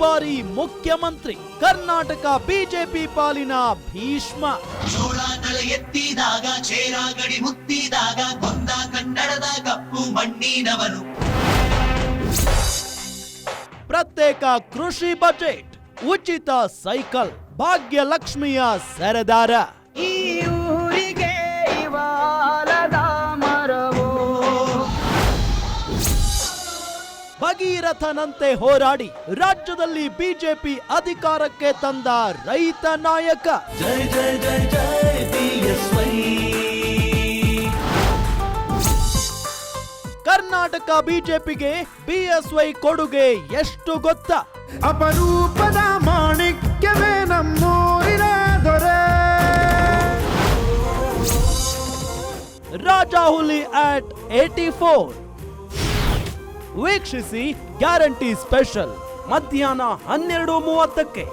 ಬಾರಿ ಮುಖ್ಯಮಂತ್ರಿ. ಕರ್ನಾಟಕ ಬಿಜೆಪಿ ಪಾಲಿನ ಭೀಷ್ಮ. ಜೋಳ ತಲೆ ಎತ್ತಿದಾಗ, ಚೇರ ಗಡಿ ಮುತ್ತಿದಾಗ, ಕೊಂದ ಕನ್ನಡದ ಕಪ್ಪು ಮಣ್ಣಿನವನು. ಪ್ರತ್ಯೇಕ ಕೃಷಿ ಬಜೆಟ್, ಉಚಿತ ಸೈಕಲ್, ಭಾಗ್ಯಲಕ್ಷ್ಮಿಯ ಸರದಾರ. ಈ ಊರಿಗೆ ಇವಾಲದ ಮರವೋ. ಭಗೀರಥನಂತೆ ಹೋರಾಡಿ ರಾಜ್ಯದಲ್ಲಿ ಬಿಜೆಪಿ ಅಧಿಕಾರಕ್ಕೆ ತಂದ ರೈತ ನಾಯಕ. ಜೈ ಜೈ ಜೈ ಜೈ ಬಿಎಸ್ವೈ. ಕರ್ನಾಟಕ ಬಿಜೆಪಿಗೆ ಬಿಎಸ್ವೈ ಕೊಡುಗೆ ಎಷ್ಟು ಗೊತ್ತಾ? ಅಪರೂಪದ ಮಾಣಿಕ್ಯವೇ ನಮ್ಮೂರಿನ ದೊರೆ. ರಾಜಾಹುಲಿ at 84. ವೀಕ್ಷಿಸಿ ಗ್ಯಾರಂಟಿ ಸ್ಪೆಷಲ್ ಮಧ್ಯಾಹ್ನ 12:30ಕ್ಕೆ.